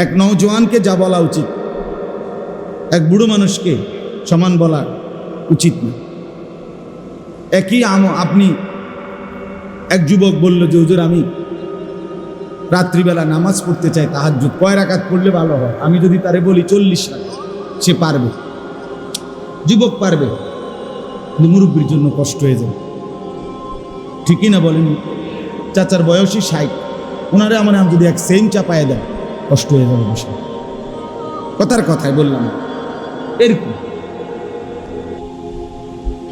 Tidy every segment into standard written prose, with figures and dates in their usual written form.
এক নওজোয়ানকে যা বলা উচিত এক বুড়ো মানুষকে সমান বলা উচিত না। একই আপনি এক যুবক বলল যে হুজুর আমি রাত্রিবেলা নামাজ পড়তে চাই, তাহাজ্জুদ কয় রাকাত পড়লে ভালো হয়? আমি যদি তারে বলি 40 রাকাত, সে পারবে? যুবক পারবে, মুরব্বীর জন্য কষ্ট হয়ে যাবে। ঠিকই না বলেন? চাচার বয়সী 60, ওনারে আমার নাম যদি এক সেম চাপায় দেয় কষ্ট হয়ে যাবে বিষয়। কথার কথায় বললাম এরকম।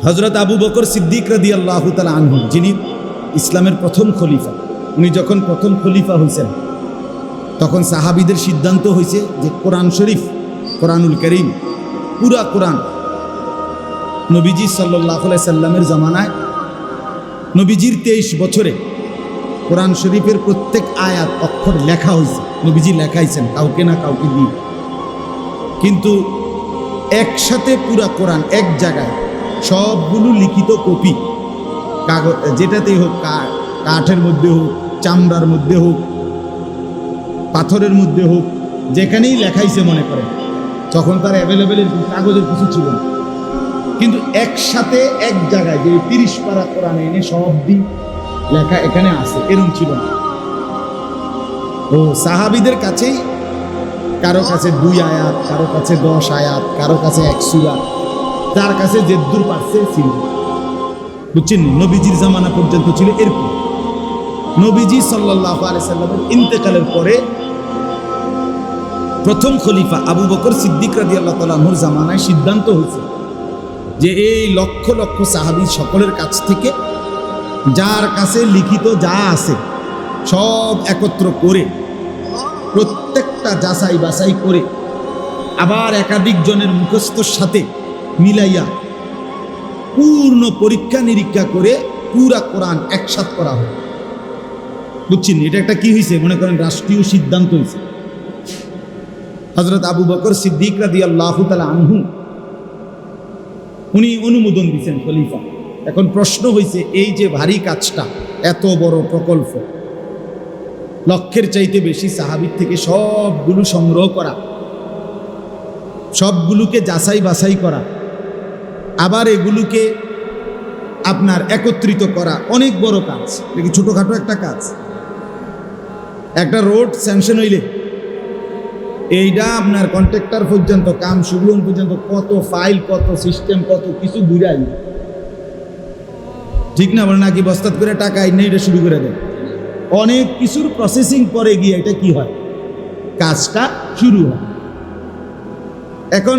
হযরত আবু বকর সিদ্দিক রাদিয়াল্লাহু তাআলা আনহু, যিনি ইসলামের প্রথম খলিফা, উনি যখন প্রথম খলিফা হয়েছেন তখন সাহাবীদের সিদ্ধান্ত হয়েছে যে কোরআন শরীফ, কোরআনুল কারীম, পুরা কোরআন নবীজি সাল্লাল্লাহু আলাইহি সাল্লামের জামানায়, নবীজির 23 বছরে কোরআন শরীফের প্রত্যেক আয়াত অক্ষর লেখা হয়েছে, নবীজি লেখাইছেন কাউকে না কাউকে দিয়ে। কিন্তু একসাথে পুরা কোরআন এক জায়গায় সবগুলো লিখিত কপি, কাগজ যেটাতেই হোক, কাঠের মধ্যে হোক, চামড়ার মধ্যে হোক, পাথরের মধ্যে হোক, যেখানেই লেখাইছে মনে করেন, তখন তার অ্যাভেলেবেল কাগজের কিছু ছিল না, কিন্তু একসাথে এক জায়গায় যে 30 পারা কোরআন এনে সব দিন লেখা এখানে আছে, এরকম ছিল না। ও সাহাবীদের কাছেই কারো কাছে 2 আয়াত, কারো কাছে 10 আয়াত, কারো কাছে 1 সূরা, তার কাছে যেদূর পারছে ছিল। বুঝছেন? নবীজির জামানা পর্যন্ত ছিল এরকম। নবীজি সাল্লাল্লাহু আলাইহি সাল্লামের ইন্তেকালের পরে প্রথম খলিফা আবু বকর সিদ্দিক রাদিয়াল্লাহু তাআলা আনহুর জামানায় সিদ্ধান্ত হয়েছে যে এই লক্ষ লক্ষ সাহাবী সকলের কাছ থেকে যার কাছে লিখিত যা আছে সব একত্র করে, প্রত্যেকটা যাচাই বাছাই করে, আবার একাধিক জনের মুখস্থর সাথে মিলাইয়া পূর্ণ পরীক্ষা নিরীক্ষা করে পুরা কোরআন একসাথ করা হয়। বুঝছেন? এটা একটা কি হয়েছে মনে করেন, রাষ্ট্রীয় সিদ্ধান্ত হয়েছে। হযরত আবু বকর সিদ্দিক রাদিয়াল্লাহু তাআলা আনহু উনি অনুমোদন দিয়েছেন খলিফা। এখন প্রশ্ন হয়েছে, এই যে ভারী কাজটা, এত বড় প্রকল্প, লক্ষের চাইতে বেশি সাহাবীর থেকে সবগুলো সংগ্রহ করা, সবগুলোকে যাচাই বাছাই করা, আবার এগুলোকে আপনার একত্রিত করা, অনেক বড় কাজ। দেখি ছোটখাটো একটা কাজ। একটা রোড স্যাংশন হইলে এইটা আপনার কন্ট্রাক্টর পর্যন্ত, কাম শুরু পর্যন্ত কত ফাইল, কত সিস্টেম, কত কিছু ঘুরাই, ঠিক না? বলে নাকি বস্তাত করে টাকা আইনে এটা শুরু করে দেয়। অনেক কিছুর প্রসেসিং পরে গিয়ে এটা কি হয়, কাজটা শুরু হয়। এখন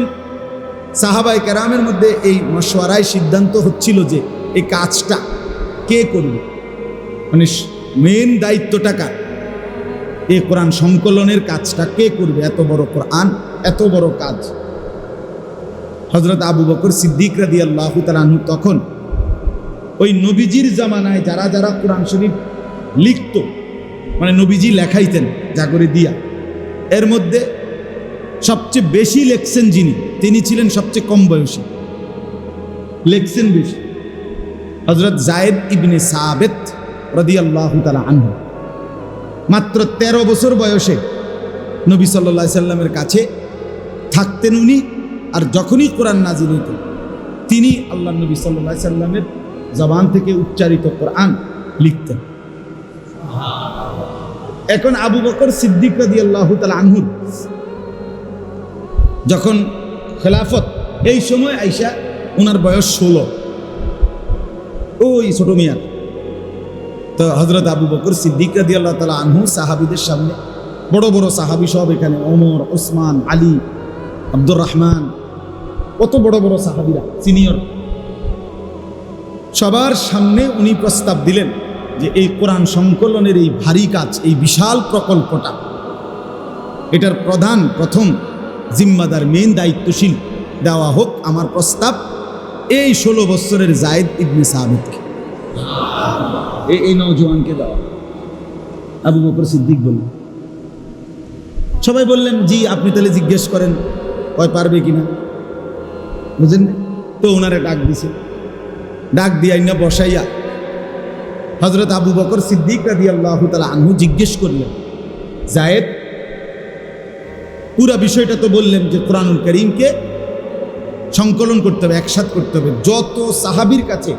সাহাবায়ে কেরামের মধ্যে এই মশওয়ারায় সিদ্ধান্ত হচ্ছিল যে এই কাজটা কে করবে, মানে মেন দায়িত্বটা কার, এই কোরআন সংকলনের কাজটা কে করবে? এত বড় কোরআন, এত বড় কাজ। হযরত আবু বকর সিদ্দিক রাদিয়াল্লাহু তাআলা আনহু তখন ওই নবীজির জামানায় যারা যারা কোরআন শরীফ লিখত, মানে নবীজি লেখাইতেন যা করে দিয়া, এর মধ্যে সবচেয়ে বেশি লেখছেন যিনি, তিনি ছিলেন সবচেয়ে কম বয়সী, লেখছেন বেশি, হযরত যায়েদ ইবনে সাবিত রাদিয়াল্লাহু তাআলা আনহু। মাত্র 13 বছর বয়সে নবী সাল্লাল্লাহু আলাইহি সাল্লামের কাছে থাকতেন উনি, আর যখনই কোরআন নাজিল হইত তিনি আল্লাহ নবী সাল্লাল্লাহু আলাইহি সাল্লামের জবান থেকে উচ্চারিত কোরআন লিখতেন। এখন আবু বকর সিদ্দিক রাদিয়াল্লাহু তাআলা আনহু যখন খেলাফত, এই সময় আইসা ওনার বয়স 16, ওই ছোট মিয়া। তো হযরত আবু বকর সিদ্দিক রাদিয়াল্লাহু তাআলা আনহু সাহাবীদের সামনে, বড় বড় সাহাবী সব এখানে, ওমর, ওসমান, আলী, আব্দুর রহমান, কত বড় বড় সাহাবীরা সিনিয়র, সবার সামনে উনি প্রস্তাব দিলেন যে এই কোরআন সংকলনের এই ভারী কাজ, এই বিশাল প্রকল্পটা, এটার প্রথম জিম্মাদার, মেন দায়িত্বশীল দেওয়া হোক, আমার প্রস্তাব এই 16 বছরের যায়েদ ইবনে সাবিতকে, এই নওজোয়ানকে দেওয়া। আবু বকর সিদ্দিক বললেন, সবাই বললেন জি, আপনি তাহলে জিজ্ঞেস করেন ওই পারবে কিনা, বুঝলেন? তো ওনারে ডাক দিছে, ডাক দিয়া না বসাইয়া হযরত আবু বকর সিদ্দিক রাদিয়াল্লাহু তাআলা আনহু জিজ্ঞেস করলেন, যায়েদ পুরা বিষয়টা তো বললেন যে কোরআনুল কারীমকে সংকলন করতে হবে, একসাথ করতে হবে, যত সাহাবীর কাছে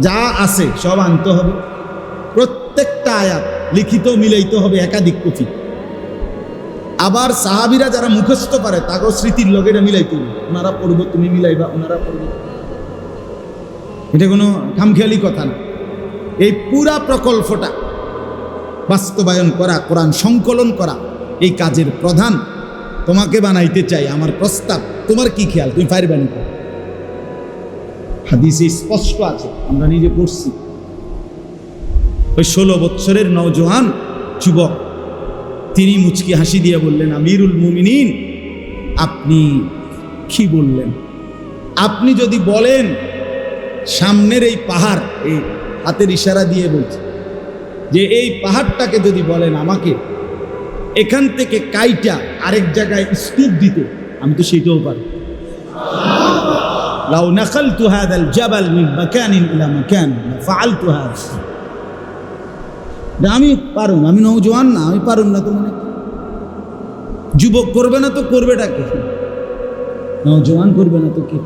যা আছে সব আনতে হবে, প্রত্যেকটা আয়াত লিখিত মিলাইতে হবে, একাধিক কপি। আবার সাহাবীরা যারা মুখস্থ পারে তাকেও স্মৃতির লগে এটা মিলাইতে হবে, ওনারা পড়ব তুমি মিলাইবা, ওনারা পড়ব, এটা কোনো খামখেয়ালি কথা না। এই পুরা প্রকল্পটা বাস্তবায়ন করা, কোরআন সংকলন করা, এই কাজের প্রধান তোমাকে বানাইতে চাই। আমার প্রস্তাব, তোমার কি খেয়াল, তুমি পারবে না? হাদিসে স্পষ্ট আছে, আমরা নিজে পড়ছি। ওই 16 বছরের নওজোয়ান যুবক, তিনি মুচকি হাসি দিয়ে বললেন, আমিরুল মুমিনিন, আপনি কি বললেন? আপনি যদি বলেন সামনের এই পাহাড়, এই হাতের ইশারা দিয়ে বলছে যে এই পাহাড়টাকে যদি বলেন আমাকে এখান থেকে কাইটা আরেক জায়গায় স্তূপ দিতে, আমি তো সেটাও পারি। লাউ নাকালতু হাদাল জাবাল মিন মাকানিন ইলা মাকান ফাআলতু হাদা। আমি পারুম, আমি নওজোয়ান না, আমি পারুম না তো মানে যুবক করবে না তো করবেটা কে? নওজোয়ান করবে না তো কি?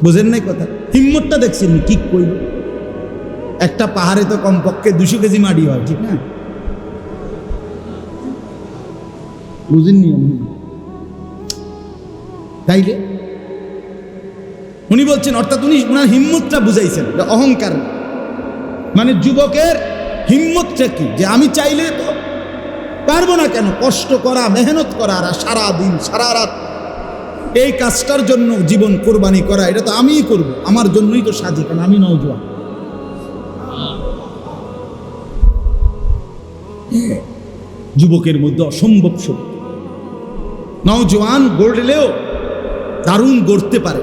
বুঝেন নাই কথা? হিম্মতটা দেখছেন কি কইব? একটা পাহাড়ে তো কমপক্ষে 200 কেজি মাটি হয়, ঠিক না? বুঝেননি? তাইলে উনি বলছেন, অর্থাৎ উনি ওনার হিম্মতটা বুঝাইছেন, অহংকার মানে যুবকের হিম্মতটা কি, যে আমি চাইলে তো পারবো না কেন, কষ্ট করা, মেহনত করা, আর সারা দিন সারা রাত এই কাজটার জন্য জীবন কোরবানি করা, এটা তো আমিই করব, আমার জন্যই তো সাজি, কারণ আমি নওজোয়ান। যুবকের মধ্যে অসম্ভব শক্তি। নওজোয়ান গড়লেও দারুণ গড়তে পারে,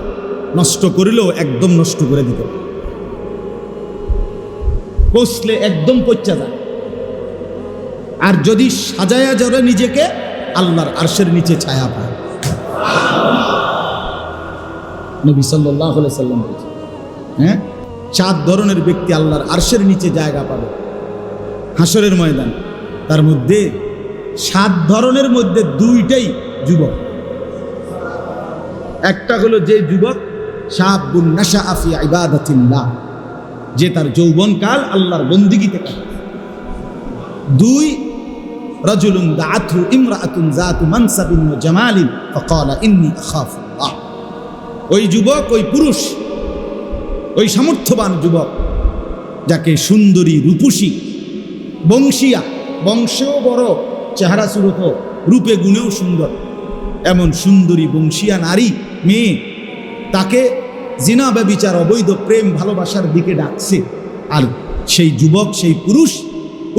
নষ্ট করলেও একদম নষ্ট করে দিতে পারে, কষলে একদম পচা যায়। আর যদি সাজায়া জড়ে নিজেকে, আল্লাহর আরশের নিচে ছায়া পায়। নবী সাল্লাল্লাহু আলাইহি সাল্লাম বলেছেন, হ্যাঁ, 4 ধরনের ব্যক্তি আল্লাহর আরশের নিচে জায়গা পাবে হাসরের ময়দান। তার মধ্যে 7 ধরনের মধ্যে 2টাই যুবক। একটা হলো যে যুবক শাবুন নাশাআ ফি ইবাদাতিল্লাহ, যে তার যৌবনকাল আল্লাহর বন্দেগীতে কাটে। 2 রাজুলুন দাআতহু ইমরাআতুন যাতু মানসাবিন ওয়া জামালিন ফাকালা ইন্নী আখাফুল্লাহ। ওই যুবক, ওই পুরুষ, ওই সামর্থ্যবান যুবক যাকে সুন্দরী, রূপসী, বংশীয়া, বংশেও বড়, চেহারা সুরত, রূপে গুণেও সুন্দর, এমন সুন্দরী বংশীয়া নারী মেয়ে তাকে জিনা ব্যভিচার, অবৈধ প্রেম ভালোবাসার দিকে ডাকছে। আর সেই যুবক, সেই পুরুষ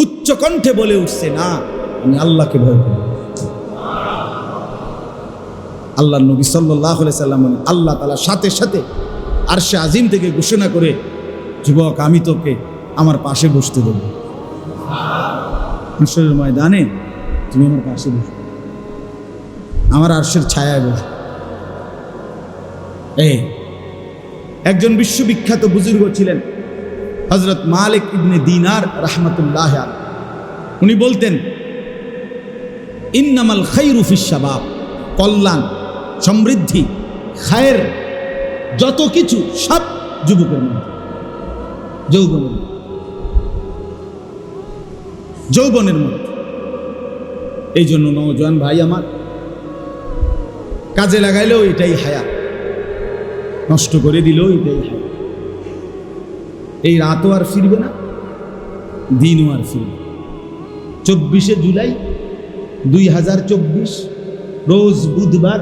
উচ্চ কণ্ঠে বলে উঠছে, না, আমি আল্লাহকে ভয় করি। আল্লাহ নবী সাল্লাল্লাহু আলাইহি সাল্লাম বলেন, আল্লাহ তাআলা সাথে সাথে আরশে আজিম থেকে ঘোষণা করে, যুবক, আমি তোকে আমার পাশে বসতে দেব, হাসরের ময়দানে তুমি আমার পাশে বসো, আমার আরশের ছায়ায় বসো। একজন বিশ্ববিখ্যাত বুজুর্গ ছিলেন হযরত মালিক ইবনে দিনার রাহমাতুল্লাহ আলাইহি। উনি বলতেন, ইন্নামাল খায়রু ফিশ শাবাব, কল্যাণ, সমৃদ্ধি, খায়ের যত কিছু সব যুবকের মধ্যে, যৌবনের মধ্যে। এই জন্য নওজোয়ান ভাই আমার, কাজে লাগাইলেও এটাই হায়াত, নষ্ট করে দিলেও এটাই হায়াত। এই রাতও আর ফিরবে না, দিনও আর ফিরবে। 24শে জুলাই 2024 রোজ বুধবার,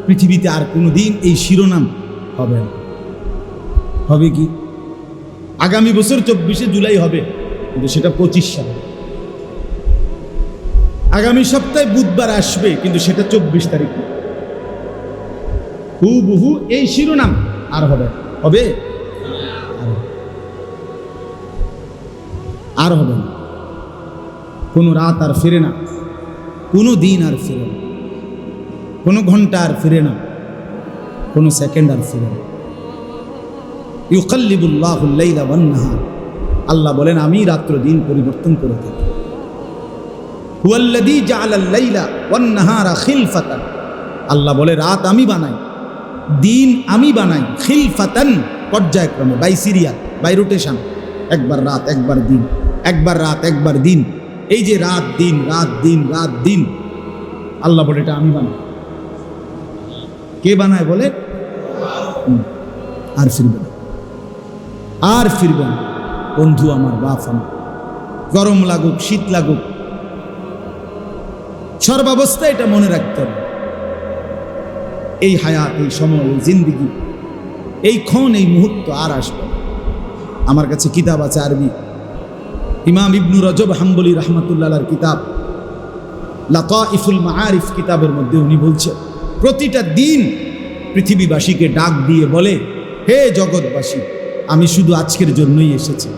পৃথিবীতে আর কোনো দিন এই শিরোনাম হবে না। হবে কি? আগামী বছর 24শে জুলাই হবে, কিন্তু সেটা 25 সাল। আগামী সপ্তাহে বুধবার আসবে, কিন্তু সেটা 24 তারিখ। হুবহু এই শিরোনাম আর হবে হবে আর হবে না। কোনো রাত আর ফিরে না, কোনো দিন আর ফিরে না, কোনো ঘন্টা আর ফিরে না, কোনো সেকেন্ড আর ফিরে না। ইউকাল্লিবুল্লাহুল লাইলা ওয়ান নাহার, আল্লাহ বলেন আমি রাত্র দিন পরিবর্তন করে থাকি। হুয়াল্লাযী জাআলাল লাইলা ওয়ান নাহারা খিলফাতান, আল্লাহ বলে রাত আমি বানাই, দিন আমি বানাই, খিলফাতান পর্যায়ক্রমে, বাই সিরিয়াল, বাই রোটেশন, একবার রাত একবার দিন, একবার রাত একবার দিন। এই যে রাত দিন রাত দিন রাত দিন, আল্লাহ বলে এটা আমি বানাই। কে বানায় বলে? আর ফিরবে না, আর ফিরবে না। বন্ধু আমার, বাপ আমার, গরম লাগুক শীত লাগুক, সর্বাবস্থায় এটা মনে রাখতে হবে। এই হায়াত, এই সময়, এই জিন্দিগি, এই ক্ষণ, এই মুহূর্ত আর আসবে। আমার কাছে কিতাব আছে আরবি, ইমাম ইবনু রজব হাম্বলি রহমাতুল্লাহর কিতাব লাতাইফুল মাআরিফ কিতাবের মধ্যে উনি বলছেন, প্রতিটা দিন পৃথিবীবাসীকে ডাক দিয়ে বলে, হে জগৎবাসী, আমি শুধু আজকের জন্যই এসেছি,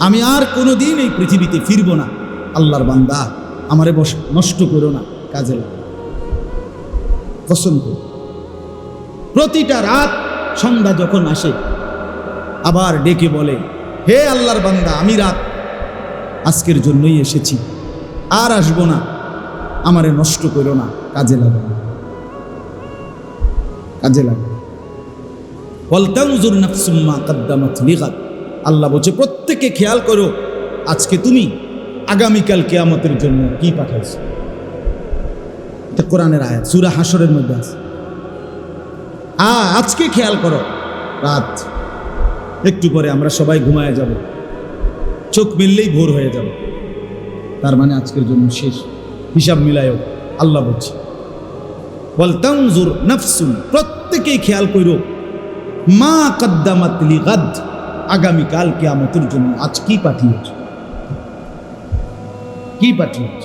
আমি আর কোনোদিন এই পৃথিবীতে ফিরব না। আল্লাহর বান্দা, আমারে নষ্ট করো না, কাজে লাগো, কসম করো। প্রতিটা রাত সন্ধ্যা যখন আসে আবার ডেকে বলে, হে আল্লাহর বান্দা, আমি রাত আজকের জন্যই এসেছি, আর আসবো না, আমারে নষ্ট করো না, কাজে লাগো, কাজে লাগো। ওয়ালতানজুর নাফসুম মা কদ্দামাত লিগাদ, আল্লাহ বলছে প্রত্যেকে খেয়াল করো আজকে তুমি আগামীকাল কিয়ামতের জন্য কি পাঠাইছো। এটা কোরআনের আয়াত, সূরা হাশরের মধ্যে আছে। আজকে খেয়াল করো, রাত একটু পরে আমরা সবাই ঘুমায় যাব, চোখ মিললেই ভোর হয়ে যাব, তার মানে আজকের জন্য শেষ, হিসাব মিলায়ও। আল্লাহ বলছে ওয়ালতানজুর নাফসুন, প্রত্যেকেই খেয়াল করো মা কদ্দামাত লিগাদ, আগামীকাল কিয়ামতের জন্য আজ কি পাঠিয়েছ, কি পাঠিয়েছ।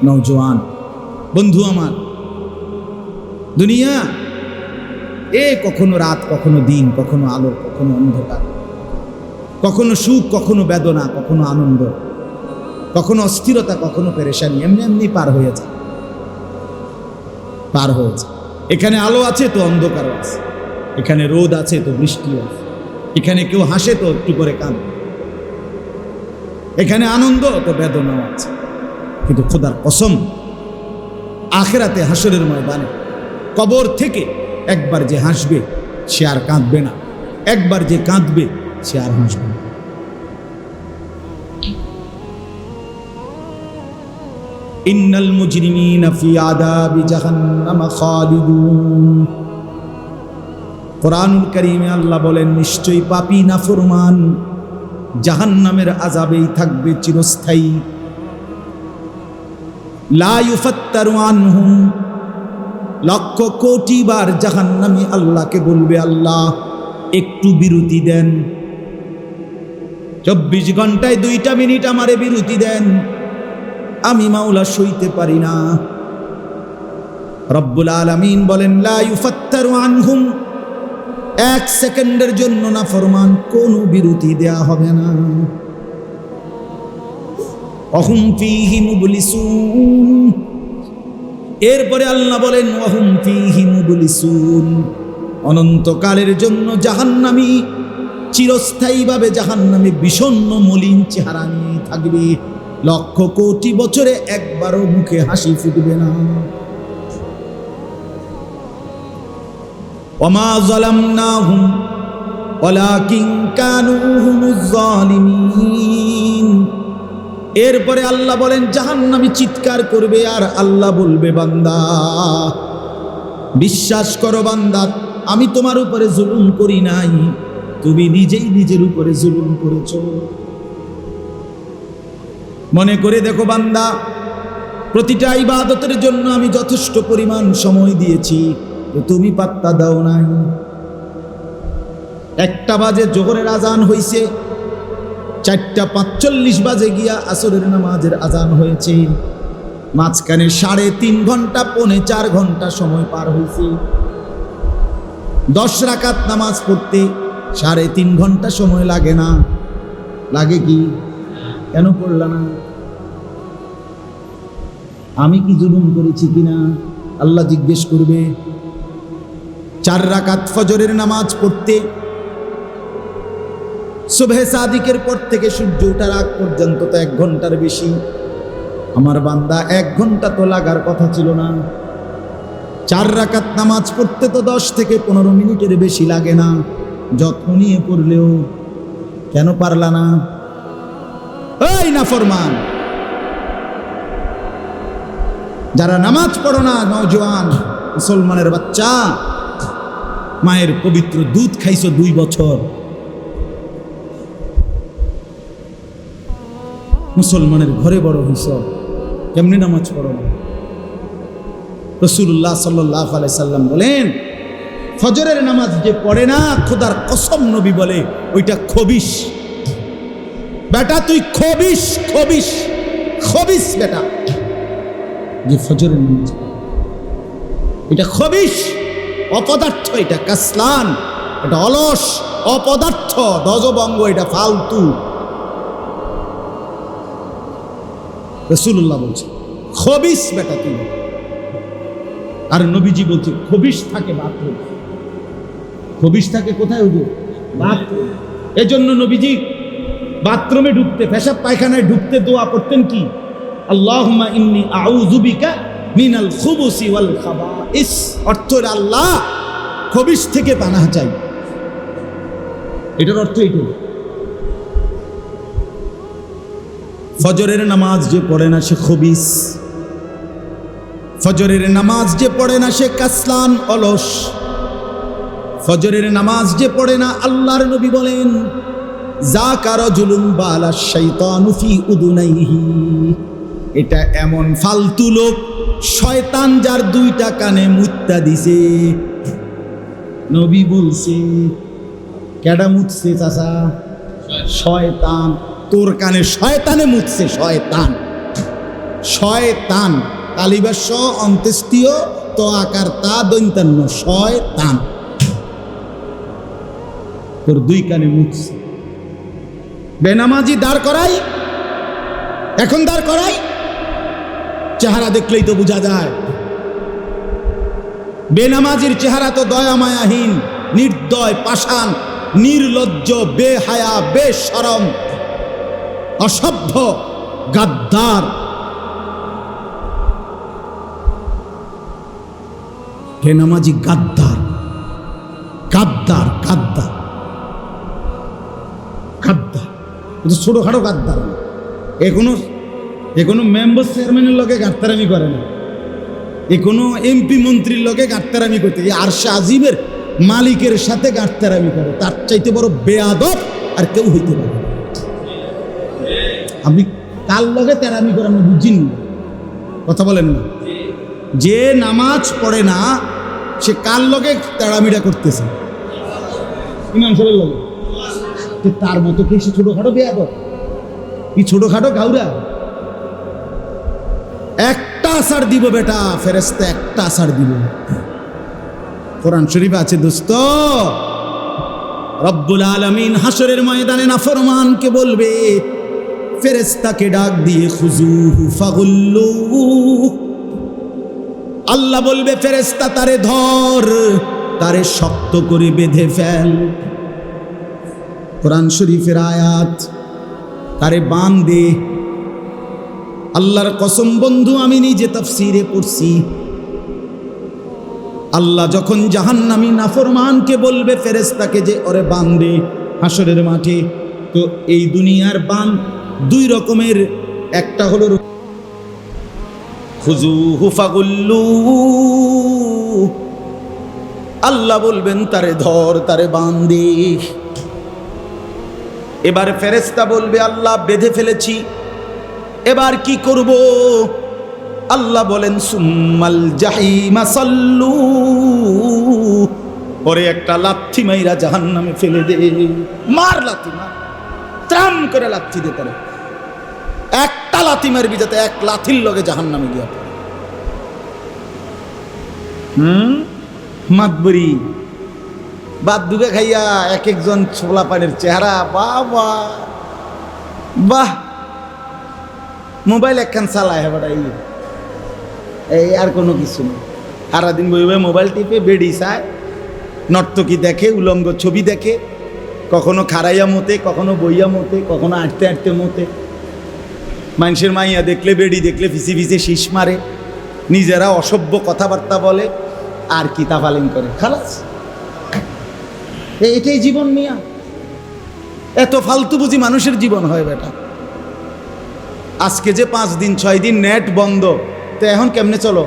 নওজোয়ান বন্ধু আমার, দুনিয়া কখনো রাত, কখনো দিন, কখনো আলো, কখনো অন্ধকার, কখনো সুখ, কখনো বেদনা, কখনো আনন্দ, কখনো অস্থিরতা, কখনো পেরেশানি, এমনি এমনি পার হয়ে যায়, পার হয়েছে। এখানে আলো আছে তো অন্ধকার আছে, এখানে রোদ আছে তো বৃষ্টিও আছে, এখানে কেউ হাসে তো একটু করে কাঁদে, এখানে আনন্দ তো বেদনাও আছে। কিন্তু খোদার কসম, আখিরাতে হাসরের ময়দানে কবর থেকে একবার যে হাসবে সে আর কাঁদবে না, একবার যে কাঁদবে সে আর হাসবে না। ইন্নাল মুজরিমিনা ফি আযাবি জাহান্নাম খালিদুন, কোরআনুল কারীমে আল্লাহ বলেন, নিশ্চয়ই পাপী নাফরমান জাহান্নামের আযাবেই থাকবে চিরস্থায়ী। লা ইউফাত্তারু আনহুম, লক্ষ কোটি বার জাহান্নামী আল্লাহকে বলবে, আল্লাহ একটু বিরতি দেন, 24 ঘন্টায় 2টা মিনিট আমারে বিরতি দেন, আমি মাওলা সইতে পারি না। রব্বুল আলামিন বলেন, লা ইউফাত্তারু আনহুম, 1 সেকেন্ডের জন্য না ফরমান কোনো বিরতি দেয়া হবে না। অহুম ফীহি মুবলিসুন, এরপরে আল্লাহ বলেন ওয়াহুম ফীহি মুবলিসুন, অনন্তকালের জন্য জাহান্নামী চিরস্থায়ীভাবে জাহান্নামে বিষণ্ণ মলিন চেহারা নিয়ে থাকবে, লক্ষ কোটি বছরে একবারও মুখে হাসি ফুটবে না। ওয়ামা যালামনাহুম ওয়ালাকিন কানু হুমুজ যালিমিন, এরপরে আল্লাহ বলেন জাহান্নামী চিৎকার করবে আর আল্লাহ বলবে, বান্দা বিশ্বাস করো বান্দা, আমি তোমার উপরে জুলুম করি নাই, তুমি নিজেই নিজের উপরে জুলুম করেছো। মনে করে দেখো বান্দা, প্রতিটা ইবাদতের জন্য আমি যথেষ্ট পরিমাণ সময় দিয়েছি, তো তুমি পাত্তা দাও নাই। 1টা বাজে জোহরের আজান হইছে, 4:45 বাজে গিয়া আসরের নামাজের আজান হয়েছে, মাঝখানে 3.5 ঘন্টা 4.5 ঘন্টা সময় পার হয়েছে। 10 রাকাত নামাজ পড়তে 3.5 ঘন্টা সময় লাগে না? লাগে কি? কেন পড়লা না? আমি কি জুলুম করেছি কিনা আল্লাহ জিজ্ঞেস করবে। 4 রাকাত ফজরের নামাজ পড়তে সুবহে সাদিকের পর থেকে সূর্য ওঠার আগ পর্যন্ত তো 1 ঘন্টার বেশি। আমার বান্দা 1 ঘন্টা তো লাগার কথা ছিল না, 4 রাকাত নামাজ পড়তে তো 10 থেকে 15 মিনিটের বেশি লাগে না, যত্ন নিয়ে পড়লেও কেন পারলা না? এই নাফরমান, যারা নামাজ পড়ো না, নওজোয়ান মুসলমানের বাচ্চা, মায়ের পবিত্র দুধ খাইছো 2 বছর, মুসলমানের ঘরে বড় হইছ, কেমনি নামাজ পড়ো না? রাসূলুল্লাহ সাল্লাল্লাহু আলাইহি সাল্লাম বলেন, ফজরের নামাজ যে পড়ে না, খোদার কসম নবী বলে ওইটা খবিশ। বেটা তুই খবিশ, খবিশ, খবিশ বেটা, যে ফজরের নামাজ এটা খবিশ, অপদার্থ, এটা কাসলান, এটা অলস, অপদার্থ, দজবঙ্গ, এটা ফালতু। রাসূলুল্লাহ বলছে খবিশ বেটা তুই। আর নবীজি বলছে খবিশ থাকে বাথরুম। খবিশ থাকে কোথায়? হুজুর, বাথরুম। এজন্য নবীজি বাথরুমে ঢুকতে, পেশাব পায়খানায় ঢুকতে দোয়া পড়তেন কি? আল্লাহুম্মা ইন্নী আউযু বিকা মিনাল খুবুসি ওয়াল খাবাইস। অর্থ, আল্লাহ খবিশ থেকে পানাহ চাই। এটার অর্থ এইটাই। ফজরের নামাজ যে পড়ে না সে খবিস, ফজরের নামাজ যে পড়ে না সে কাসলান, অলস। ফজরের নামাজ যে পড়ে না, আল্লাহর নবী বলেন যাকা রাজুলুন বালা শাইতানু ফি উদুনাইহি, এটা এমন ফালতু লোক, শয়তান যার 2টা কানে মুত্তা দিছে। নবী বলছে কেডা মুতছে চাচা? শয়তান। তোর কানে শয়তানে মুতছে, শয়তান। শয়তান, তালিবাস অন্ত্যেষ্টিয় তো আকার তা দৈন্তান্ন, শয়তান তোর 2 কানে মুতছে। বেনামাজি দাঁড় করাই, এখন দাঁড় করাই, চেহারা দেখলেই তো বোঝা যায়। বেনামাজির চেহারা তো দয়ামায়াহীন, নির্দয়, পাষাণ, নির্লজ্জ, বেহায়া, বেশরম, অসভ্য, গাদ্দার। বেনামাজি গাদ্দার, গাদ্দার, গাদ্দার, গাদ্দার। ছোটখাটো গাদ্দার। এখনো মেম্বার চেয়ারম্যানের লগে গাদ্দারামি করে না, এখনো এমপি মন্ত্রীর লগে গাদ্দারামি করতে, আরশে আজিমের মালিকের সাথে গাদ্দারামি করে। তার চাইতে বড় বেয়াদব আর কেউ হইতে পারে। আপনি কার লগে তেরামি করেন বুঝিন? কথা বলেন না। যে নামাজ পড়ে না সে কার লগে তেরামিটা করতেছে? ইমাম সাহেবের লগে। তার মতো কি সে ছোটখাটো বেয়াদব? কি ছোটখাটো গাউরা? একটা আসার দিব বেটা, ফেরেশতা একটা আসার দিব। কোরআন শরীফে আছে দোস্ত, রব্বুল আলামিন হাসরের ময়দানে নাফরমানকে বলবে, ফেরেশতাকে ডাক দিয়ে খুজুহু ফাগুল্লুহু, আল্লাহ বলবে ফেরেশতা তারে ধর, তারে শক্ত করে বেঁধে ফেল। কোরআন শরীফের আয়াত, তারে বাঁধে। আল্লাহর কসম বন্ধু, আমি নিজে তাফসীরে পড়ছি। আল্লাহ যখন জাহান্নামী নাফরমানকে বলবে ফেরেশতাকে যে ওরে বাঁধে হাসরের মাঠে, তো এই দুনিয়ার বান 2 রকমের। একটা হলো খুজুহু ফাগুল্লুহু, আল্লাহ বলবেন তারে ধর, তারে বাঁধে। এবার ফেরেশতা বলবে আল্লাহ বেঁধে ফেলেছি, এবার কি করব? আল্লাহ বলেন সুম্মাল জাহিমা সাল্লু, ওরে একটা লাথি মাইরা জাহান্নামে ফেলে দে। মার লাথি, মার, ত্রাম করে লাথি দে। তারে একটা লাথি মারবি যাতে 1 লাথির লগে জাহান্নামে গিয়া পড়ে। মাতবরি বাদ দুগে খাইয়া এক একজন ছোলা পানের চেহারা, বাবা বাহ, মোবাইল একখান চালায় হেবাটাই, এই আর কোনো কিছু না। সারাদিন বইবে মোবাইল টিপে, বেড়ি চায়, নর্তকী দেখে, উলঙ্গ ছবি দেখে, কখনো খাড়াইয়া মতে, কখনো বইয়া মতে, কখনো আটতে আটতে মতে। মানুষের মাইয়া দেখলে, বেড়ি দেখলে ফিসি ফিসে শীষ মারে, নিজেরা অসভ্য কথাবার্তা বলে, আর কি তাফালিং করে, খালাস। এটাই জীবন মিয়া। এত ফালতু বুঝি মানুষের জীবন হয় বেটা? আজকে যে 5 দিন 6 দিন নেট বন্ধ, তো এখন কেমনে চলো?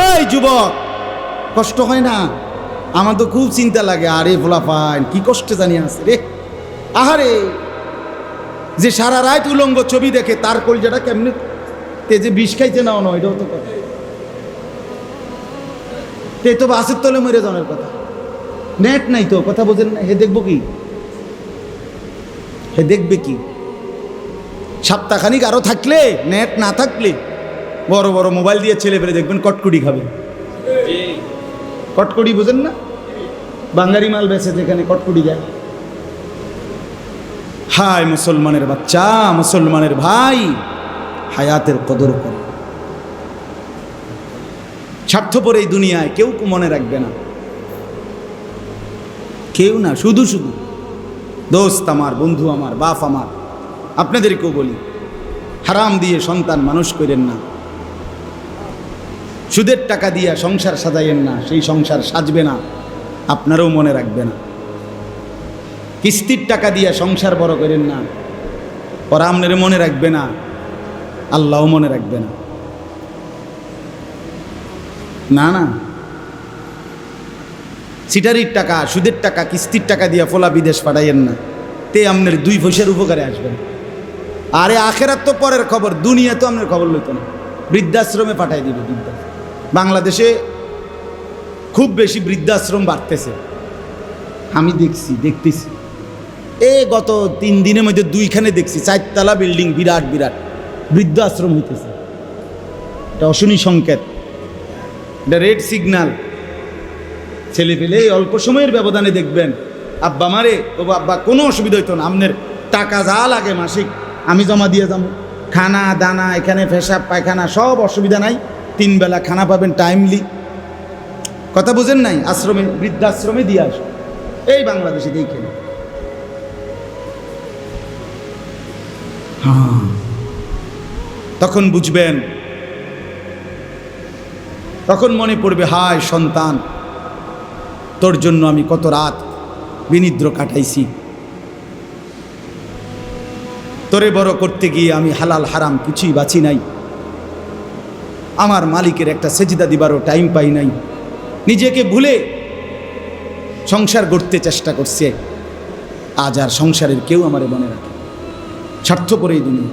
ওই যুবক, কষ্ট হয় না? আমার তো খুব চিন্তা লাগে। আরে ভোলা পান কি কষ্টে জানি আছে রে। আহারে, যে সারা রাত উলঙ্গ ছবি দেখে তার কলজাটা কেমনে তেজে বিষ খাইতে নাও না, এটাও তো কথা। তে তো বাসের তলে মরে যাওয়ার কথা। নেট নাই তো, কথা বোঝেন না? হে দেখবো কি? হে দেখবে কি? সপ্তাহখানিক আরো থাকলে, নেট না থাকলে বড় বড় মোবাইল দিয়ে ছেলে পেলে দেখবেন কটকুটি খাবে। কটকুটি বোঝেন না? বাঙালি মাল বেছে যেখানে কটকুটি যায়। হায় মুসলমানের বাচ্চা, মুসলমানের ভাই, হায়াতের কদর করে। স্বার্থপর এই দুনিয়ায় কেউ মনে রাখবে না, কেউ না। শুধু শুধু দোস্ত আমার, বন্ধু আমার, বাপ আমার, আপনাদেরকেও বলি, হারাম দিয়ে সন্তান মানুষ করেন না। সুদের টাকা দিয়া সংসার সাজাইয়েন না, সেই সংসার সাজবে না, আপনারও মনে রাখবে না। কিস্তির টাকা দিয়া সংসার বড় করেন না, ওরা আপনার মনে রাখবে না, আল্লাহও মনে রাখবে না। না না, সিটারির টাকা, সুদের টাকা, কিস্তির টাকা দিয়া ফোলা বিদেশ পাঠাইয়েন না, তে আপনার 2 পয়সার উপকারে আসবেন। আরে আখেরাত তো পরের খবর, দুনিয়া তো আপনার খবর লইত না। বৃদ্ধাশ্রমে পাঠাই দিবে। বাংলাদেশে খুব বেশি বৃদ্ধাশ্রম বাড়তেছে, আমি দেখতেছি। গত 3 দিনের মধ্যে 2খানে দেখছি, 4 তলা বিল্ডিং, বিরাট বিরাট বৃদ্ধাশ্রম হইতেছে। এটা অশনি সংকেত, এটা রেড সিগন্যাল। ছেলে পেলে অল্প সময়ের ব্যবধানে দেখবেন, আব্বা মারে, ও আব্বা কোনো অসুবিধা হইতো না, আপনার টাকা যা লাগে মাসিক আমি জমা দিয়ে যাবো, খানা দানা, এখানে পেশাব পায়খানা সব অসুবিধা নাই, 3 বেলা খানা পাবেন টাইমলি। কথা বোঝেন নাই? আশ্রমে, বৃদ্ধাশ্রমে দিয়ে আস। এই বাংলাদেশে দেখেন। হ্যাঁ, তখন বুঝবেন, তখন মনে পড়বে, হায় সন্তান, তোর জন্য আমি কত রাত বিনিদ্র কাটাইছি, তোরে বড় করতে গিয়ে আমি হালাল হারাম কিছুই বাঁচি নাই, আমার মালিকের একটা সেজদা দিবারও টাইম পাই নাই, নিজেকে ভুলে সংসার গড়তে চেষ্টা করছে। আজ আর সংসারের কেউ আমারে মনে রাখে। স্বার্থপর এই দুনিয়া।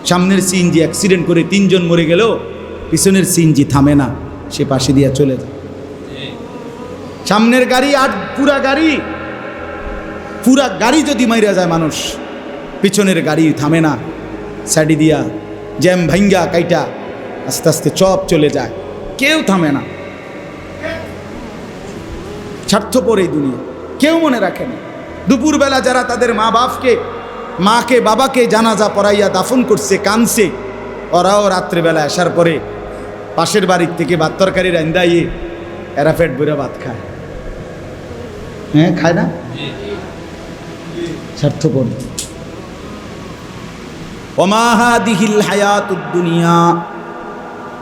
সামনের সিএনজি অ্যাক্সিডেন্ট করে 3 জন মরে গেল, পিছনের সিএনজি থামে না, সে পাশে দিয়ে চলে যায়। সামনের গাড়ি আর পুরা গাড়ি যদি মাইরা যায় মানুষ, পিছনের গাড়ি থামে না, সাইডি দিয়া জ্যাম ভাঙ্গা কাইটা আস্তে আস্তে চপ চলে যায়, কেউ থামে না। স্বার্থপর এই দুনিয়া, কেউ মনে রাখে না। দুপুরবেলা যারা তাদের মাকে বাবাকে জানাজা পড়াইয়া দাফন করছে, কানছে, ওরাও রাত্রেবেলা আসার পরে পাশের বাড়ির থেকে ভাত তরকারি রান্দাইয়ে এরা পেট ভরে ভাত খায়। হ্যাঁ, খায় না? স্বার্থপর। ওমা হাদিহিল হায়াতুদ দুনিয়া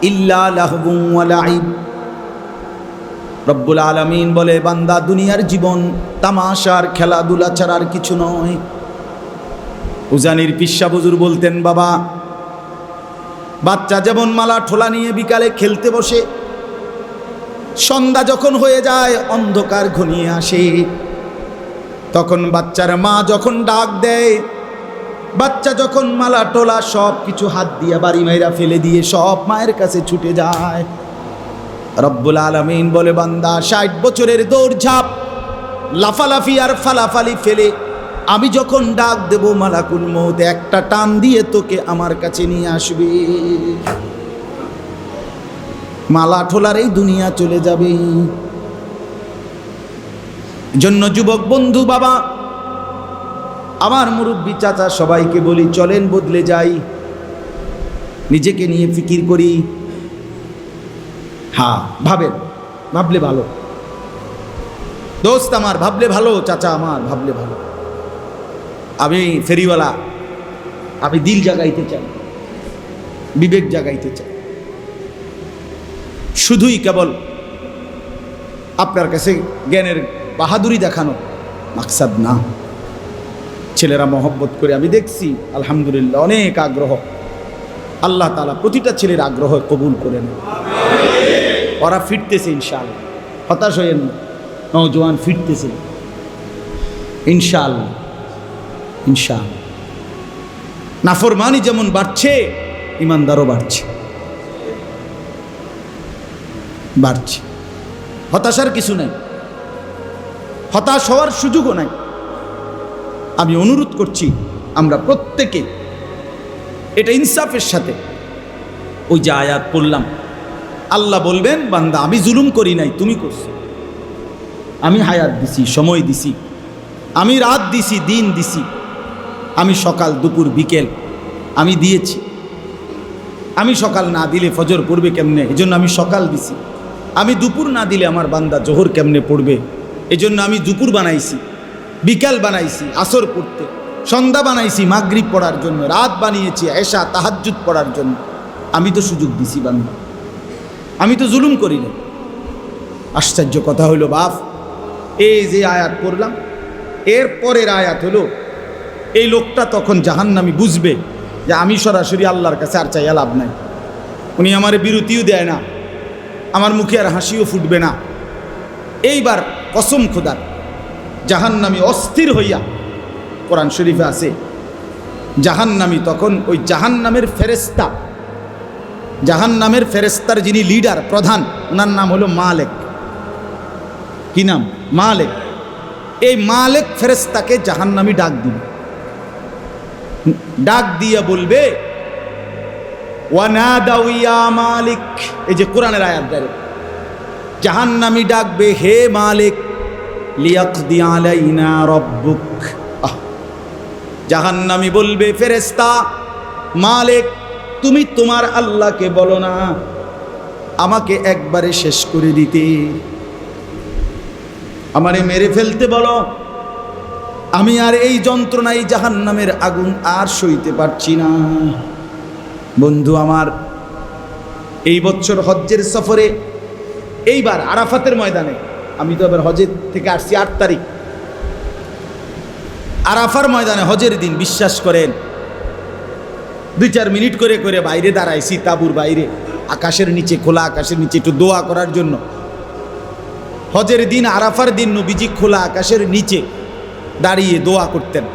ইল্লা লাহবুন ওয়া লাইব। রব্বুল আলামিন বলে, বান্দা, দুনিয়ার জীবন তামাশার খেলাধুলা ছাড়া আর কিছু নয়। উজানির পিসা হুজুর বলতেন, বাবা, বাচ্চা যেমন মালা ঠোলা নিয়ে বিকালে খেলতে বসে, সন্ধ্যা যখন হয়ে যায়, অন্ধকার ঘনিয়ে আসে, তখন বাচ্চার মা যখন ডাক দেয়, বাচ্চা যখন মালা টোলা সব কিছু হাত দিয়ে বাড়ি মাইরা ফেলে দিয়ে সব মায়ের কাছে ছুটে যায়। রব্বুল আলামিন বলে, বান্দা, 60 বছরের দৌড়ঝাঁপ, লাফালাফি আর ফালাফালি ফেলে আমি যখন ডাক দেব, মালাকুল মউত একটা টান দিয়ে তোকে আমার কাছে নিয়ে আসবে। মালা ঠোলার এই দুনিয়া চলে যাবে। জন্য যুবক বন্ধু, বাবা, আমার মুরব্বী চাচা, সবাইকে বলি, চলেন বদলে যাই, নিজেকে নিয়ে ফিকির করি। হ্যাঁ, ভাবলে ভালো। দোস্ত আমার, ভাবলে ভালো। চাচা আমার, ভাবলে ভালো। আমি ফেরিওয়ালা, আমি দিল জাগাইতে চাই, বিবেক জাগাইতে চাই। শুধুই কেবল আপনার কাছে জ্ঞানের বাহাদুরি দেখানো মাকসাদ না। ছেলেরা মহব্বত করে আমি দেখছি, আলহামদুলিল্লাহ, অনেক আগ্রহ। আল্লাহ তাআলা প্রতিটা ছেলের আগ্রহ কবুল করে নেন। ওরা ফিরতেছে ইনশাআল্লাহ, হতাশ হয়েন না, নওজোয়ান ফিরতেছে ইনশাআল্লাহ। ইনশাআল্লাহ নাফরমানি যেমন বাড়ছে, ইমানদারও বাড়ছে। হতাশার কিছু নাই, হতাশ হওয়ার সুযোগও নাই। আমি অনুরোধ করছি আমরা প্রত্যেকে এটা ইনসাফের সাথে, ওই যে আয়াত পড়লাম, আল্লাহ বলবেন বান্দা আমি জুলুম করি নাই, তুমি করছো। আমি হায়াত দিছি, সময় দিছি, আমি রাত দিছি, দিন দিছি, আমি সকাল দুপুর বিকেল আমি দিয়েছি। আমি সকাল না দিলে ফজর পড়বে কেমনে, এজন্য আমি সকাল দিছি। আমি দুপুর না দিলে আমার বান্দা জোহর কেমনে পড়বে, এজন্য আমি দুপুর বানাইছি, বিকাল বানাইছি আসর পড়তে, সন্ধ্যা বানাইছি মাগরিব পড়ার জন্য, রাত বানিয়েছি এশা তাহাজ্জুদ পড়ার জন্য। আমি তো সুযোগ দিছি বান্দা, আমি তো জুলুম করি না। আশ্চর্য কথা হলো বাপ, এই যে আয়াত পড়লাম, এর পরের আয়াত হলো এই লোকটা তখন জাহান্নামী বুঝবে যে আমি সরাসরি আল্লাহর কাছে আর চাইয়া লাভ নাই। উনি আমার বিরতিও দেয় না, আমার মুখে আর হাসিও ফুটবে না। এইবার কসম খোদার জাহান্নামী অস্থির হইয়া, কোরআন শরীফে আছে জাহান্নামী তখন ওই জাহান্নামের ফেরেস্তার যিনি লিডার প্রধান, ওনার নাম হলো মালেক। কি নাম? মালেক। এই মালেক ফেরেস্তাকে জাহান্নামী ডাক দিয়া বলবে ওয়ানাদাউ ইয়া মালিক। এই যে কোরআনের আয়াত দ্বারা জাহান্নামী ডাকবে, হে মালিক, লিয়াকদি আলাইনা রাব্বুক। জাহান্নামী বলবে, ফেরেশতা মালিক তুমি তোমার আল্লাহকে বলো না আমাকে একবারে শেষ করে দিতে, আমারে মেরে ফেলতে বলো, আমি আর এই যন্ত্রণায় জাহান্নামের আগুন আর সইতে পারছি না। বন্ধু আমার, এই বছর হজ্জের সফরে এইবার আরাফাতের ময়দানে, আমি তো এবার হজের থেকে আসছি 8 তারিখ, আরাফার ময়দানে হজের দিন বিশ্বাস করেন 2-4 মিনিট করে করে বাইরে দাঁড়াইছি, তাঁবুর বাইরে, আকাশের নিচে, খোলা আকাশের নিচে একটু দোয়া করার জন্য। হজের দিন, আরাফার দিন নবীজি খোলা আকাশের নিচে দাঁড়িয়ে দোয়া করতেন।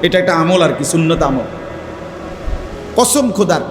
এটা একটা আমল আর কি, সুন্নত আমল। কসম খোদার